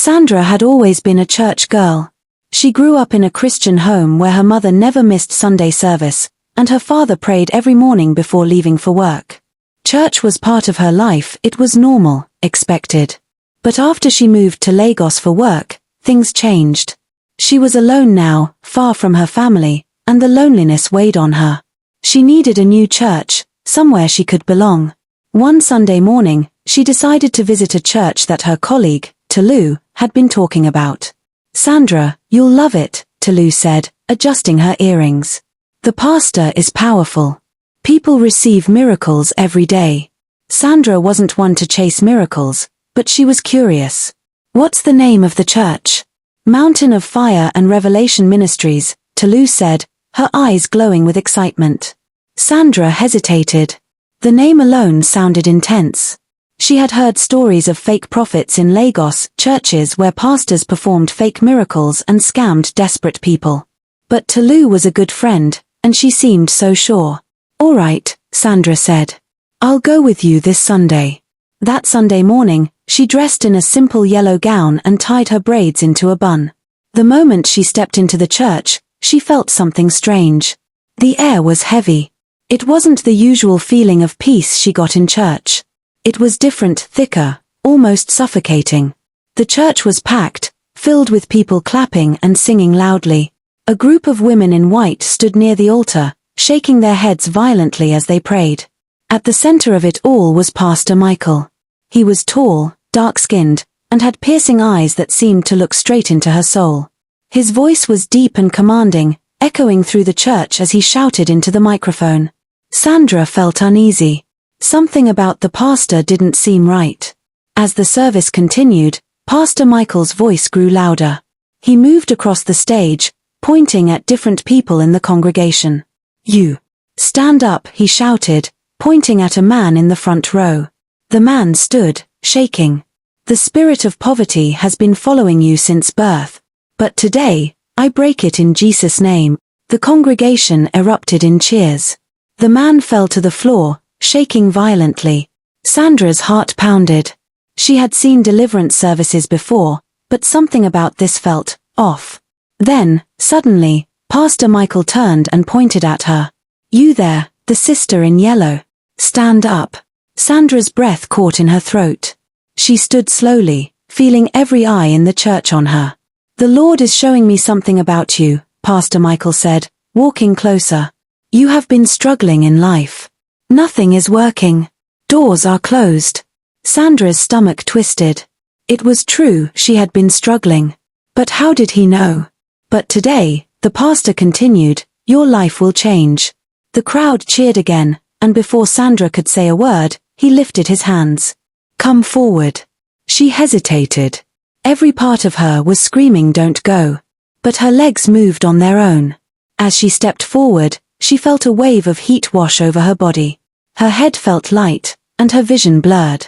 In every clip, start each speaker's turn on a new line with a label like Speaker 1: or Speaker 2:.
Speaker 1: Sandra had always been a church girl. She grew up in a Christian home where her mother never missed Sunday service, and her father prayed every morning before leaving for work. Church was part of her life. It was normal, expected. But after she moved to Lagos for work, things changed. She was alone now, far from her family, and the loneliness weighed on her. She needed a new church, somewhere she could belong. One Sunday morning, she decided to visit a church that her colleague, Tolu, had been talking about. "Sandra, you'll love it," Tolu said, adjusting her earrings. "The pastor is powerful. People receive miracles every day." Sandra wasn't one to chase miracles, but she was curious. "What's the name of the church?" "Mountain of Fire and Revelation Ministries," Tolu said, her eyes glowing with excitement. Sandra hesitated. The name alone sounded intense. She had heard stories of fake prophets in Lagos, churches where pastors performed fake miracles and scammed desperate people. But Tolu was a good friend, and she seemed so sure. "All right," Sandra said. "I'll go with you this Sunday." That Sunday morning, she dressed in a simple yellow gown and tied her braids into a bun. The moment she stepped into the church, she felt something strange. The air was heavy. It wasn't the usual feeling of peace she got in church. It was different, thicker, almost suffocating. The church was packed, filled with people clapping and singing loudly. A group of women in white stood near the altar, shaking their heads violently as they prayed. At the center of it all was Pastor Michael. He was tall, dark-skinned, and had piercing eyes that seemed to look straight into her soul. His voice was deep and commanding, echoing through the church as he shouted into the microphone. Sandra felt uneasy. Something about the pastor didn't seem right. As the service continued, Pastor Michael's voice grew louder. He moved across the stage, pointing at different people in the congregation. "You. Stand up," he shouted, pointing at a man in the front row. The man stood, shaking. "The spirit of poverty has been following you since birth. But today, I break it in Jesus' name." The congregation erupted in cheers. The man fell to the floor, shaking violently. Sandra's heart pounded. She had seen deliverance services before, but something about this felt off. Then, suddenly, Pastor Michael turned and pointed at her. "You there, the sister in yellow. Stand up." Sandra's breath caught in her throat. She stood slowly, feeling every eye in the church on her. "The Lord is showing me something about you," Pastor Michael said, walking closer. "You have been struggling in life. Nothing is working. Doors are closed." Sandra's stomach twisted. It was true, she had been struggling. But how did he know? "But today," the pastor continued, "your life will change." The crowd cheered again, and before Sandra could say a word, he lifted his hands. "Come forward." She hesitated. Every part of her was screaming, "Don't go." But her legs moved on their own. As she stepped forward, she felt a wave of heat wash over her body. Her head felt light, and her vision blurred.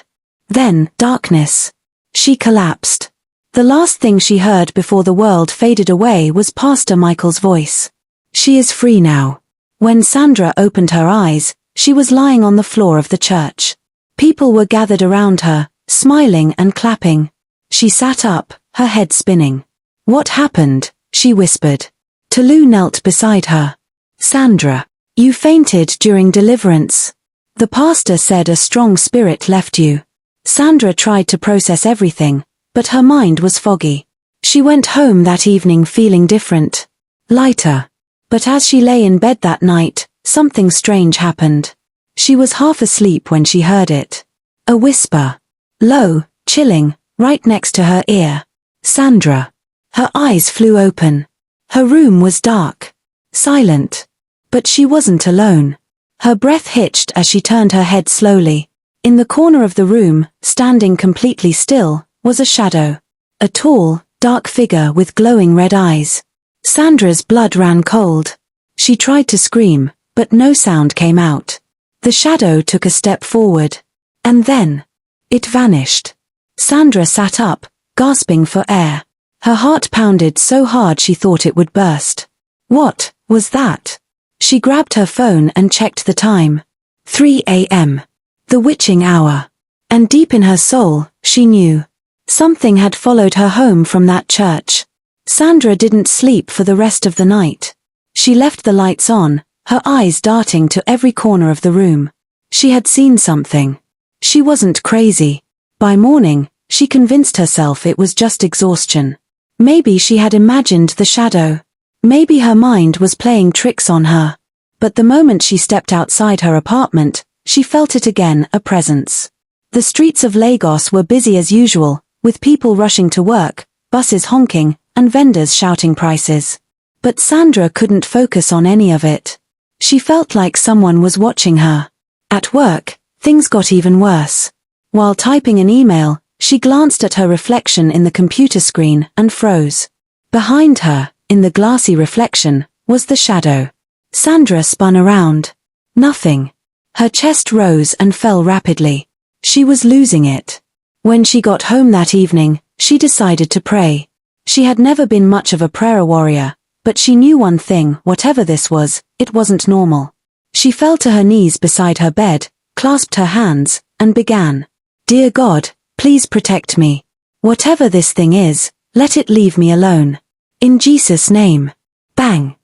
Speaker 1: Then, darkness. She collapsed. The last thing she heard before the world faded away was Pastor Michael's voice. "She is free now." When Sandra opened her eyes, she was lying on the floor of the church. People were gathered around her, smiling and clapping. She sat up, her head spinning. "What happened?" she whispered. Tolu knelt beside her. "Sandra, you fainted during deliverance. The pastor said a strong spirit left you." Sandra tried to process everything, but her mind was foggy. She went home that evening feeling different. Lighter. But as she lay in bed that night, something strange happened. She was half asleep when she heard it. A whisper. Low, chilling, right next to her ear. "Sandra." Her eyes flew open. Her room was dark. Silent. But she wasn't alone. Her breath hitched as she turned her head slowly. In the corner of the room, standing completely still, was a shadow. A tall, dark figure with glowing red eyes. Sandra's blood ran cold. She tried to scream, but no sound came out. The shadow took a step forward. And then, it vanished. Sandra sat up, gasping for air. Her heart pounded so hard she thought it would burst. What was that? She grabbed her phone and checked the time. 3 a.m. The witching hour. And deep in her soul, she knew. Something had followed her home from that church. Sandra didn't sleep for the rest of the night. She left the lights on, her eyes darting to every corner of the room. She had seen something. She wasn't crazy. By morning, she convinced herself it was just exhaustion. Maybe she had imagined the shadow. Maybe her mind was playing tricks on her. But the moment she stepped outside her apartment, she felt it again, a presence. The streets of Lagos were busy as usual, with people rushing to work, buses honking, and vendors shouting prices. But Sandra couldn't focus on any of it. She felt like someone was watching her. At work, things got even worse. While typing an email, she glanced at her reflection in the computer screen and froze. Behind her, in the glassy reflection, was the shadow. Sandra spun around. Nothing. Her chest rose and fell rapidly. She was losing it. When she got home that evening, she decided to pray. She had never been much of a prayer warrior, but she knew one thing: whatever this was, it wasn't normal. She fell to her knees beside her bed, clasped her hands, and began. Dear God, please protect me. Whatever this thing is, let it leave me alone. In Jesus' name. Bang!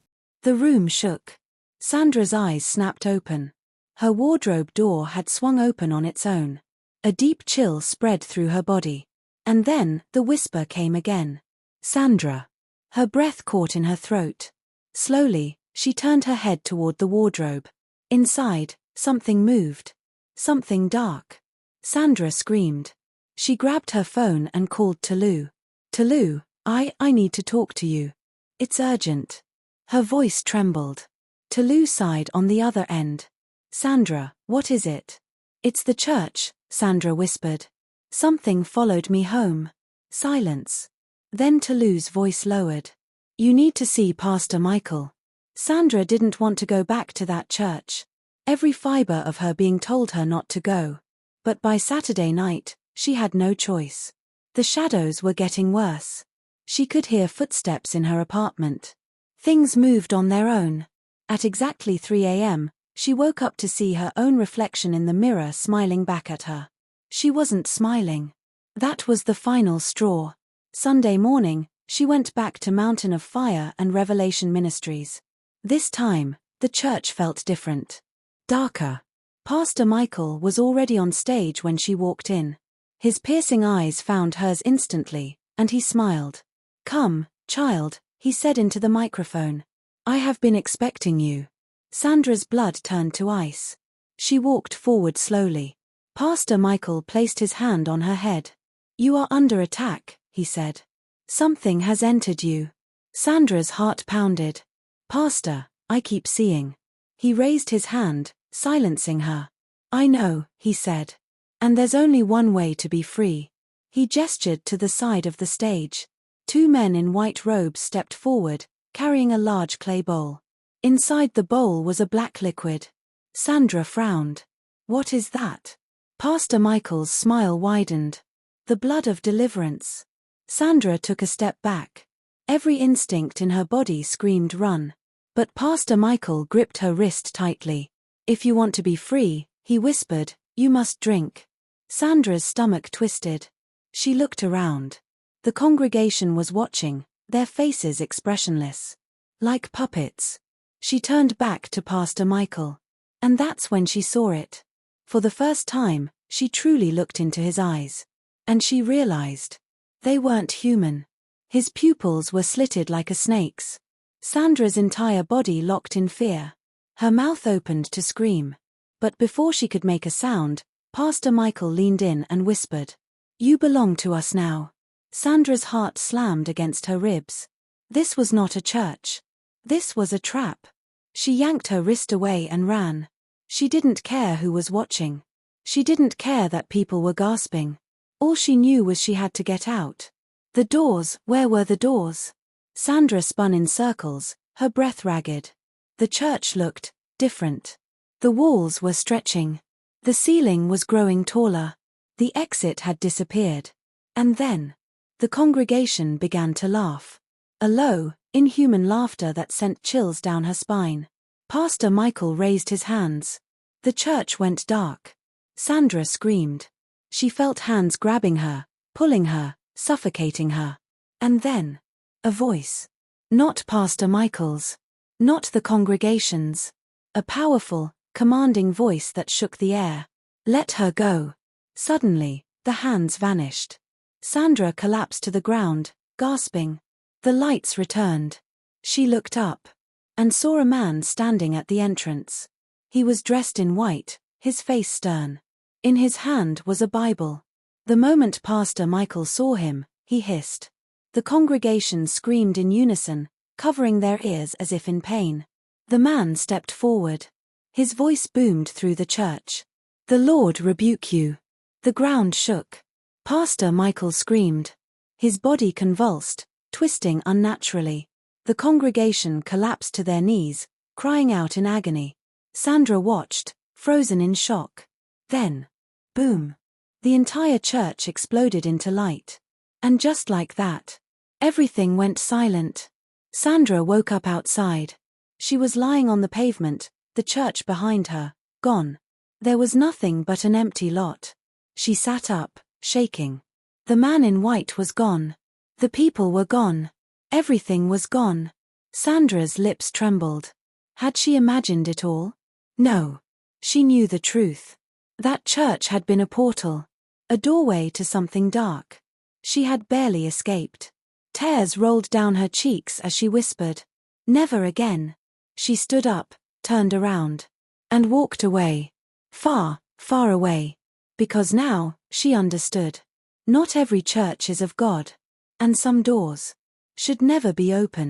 Speaker 1: The room shook. Sandra's eyes snapped open. Her wardrobe door had swung open on its own. A deep chill spread through her body. And then, the whisper came again. Sandra. Her breath caught in her throat. Slowly, she turned her head toward the wardrobe. Inside, something moved. Something dark. Sandra screamed. She grabbed her phone and called Tolu. Tolu, I need to talk to you. It's urgent. Her voice trembled. Tolu sighed on the other end. Sandra, what is it? It's the church, Sandra whispered. Something followed me home. Silence. Then Tolu's voice lowered. You need to see Pastor Michael. Sandra didn't want to go back to that church. Every fiber of her being told her not to go. But by Saturday night, she had no choice. The shadows were getting worse. She could hear footsteps in her apartment. Things moved on their own. At exactly 3 a.m., she woke up to see her own reflection in the mirror smiling back at her. She wasn't smiling. That was the final straw. Sunday morning, she went back to Mountain of Fire and Revelation Ministries. This time, the church felt different. Darker. Pastor Michael was already on stage when she walked in. His piercing eyes found hers instantly, and he smiled. Come, child, he said into the microphone. I have been expecting you. Sandra's blood turned to ice. She walked forward slowly. Pastor Michael placed his hand on her head. You are under attack, he said. Something has entered you. Sandra's heart pounded. Pastor, I keep seeing. He raised his hand, silencing her. I know, he said. And there's only one way to be free. He gestured to the side of the stage. 2 men in white robes stepped forward, carrying a large clay bowl. Inside the bowl was a black liquid. Sandra frowned. What is that? Pastor Michael's smile widened. The blood of deliverance. Sandra took a step back. Every instinct in her body screamed run. But Pastor Michael gripped her wrist tightly. If you want to be free, he whispered, you must drink. Sandra's stomach twisted. She looked around. The congregation was watching, their faces expressionless. Like puppets. She turned back to Pastor Michael. And that's when she saw it. For the first time, she truly looked into his eyes. And she realized. They weren't human. His pupils were slitted like a snake's. Sandra's entire body locked in fear. Her mouth opened to scream. But before she could make a sound, Pastor Michael leaned in and whispered. You belong to us now. Sandra's heart slammed against her ribs. This was not a church. This was a trap. She yanked her wrist away and ran. She didn't care who was watching. She didn't care that people were gasping. All she knew was she had to get out. The doors, where were the doors? Sandra spun in circles, her breath ragged. The church looked different. The walls were stretching. The ceiling was growing taller. The exit had disappeared. And then, the congregation began to laugh. A low, inhuman laughter that sent chills down her spine. Pastor Michael raised his hands. The church went dark. Sandra screamed. She felt hands grabbing her, pulling her, suffocating her. And then, a voice. Not Pastor Michael's. Not the congregation's. A powerful, commanding voice that shook the air. Let her go. Suddenly, the hands vanished. Sandra collapsed to the ground, gasping. The lights returned. She looked up and saw a man standing at the entrance. He was dressed in white, his face stern. In his hand was a Bible. The moment Pastor Michael saw him, he hissed. The congregation screamed in unison, covering their ears as if in pain. The man stepped forward. His voice boomed through the church. The Lord rebuke you. The ground shook. Pastor Michael screamed. His body convulsed, twisting unnaturally. The congregation collapsed to their knees, crying out in agony. Sandra watched, frozen in shock. Then, boom! The entire church exploded into light. And just like that, everything went silent. Sandra woke up outside. She was lying on the pavement, the church behind her, gone. There was nothing but an empty lot. She sat up, shaking. The man in white was gone. The people were gone. Everything was gone. Sandra's lips trembled. Had she imagined it all? No. She knew the truth. That church had been a portal. A doorway to something dark. She had barely escaped. Tears rolled down her cheeks as she whispered, "Never again." She stood up, turned around, and walked away. Far, far away. Because now, she understood. Not every church is of God. And some doors should never be open.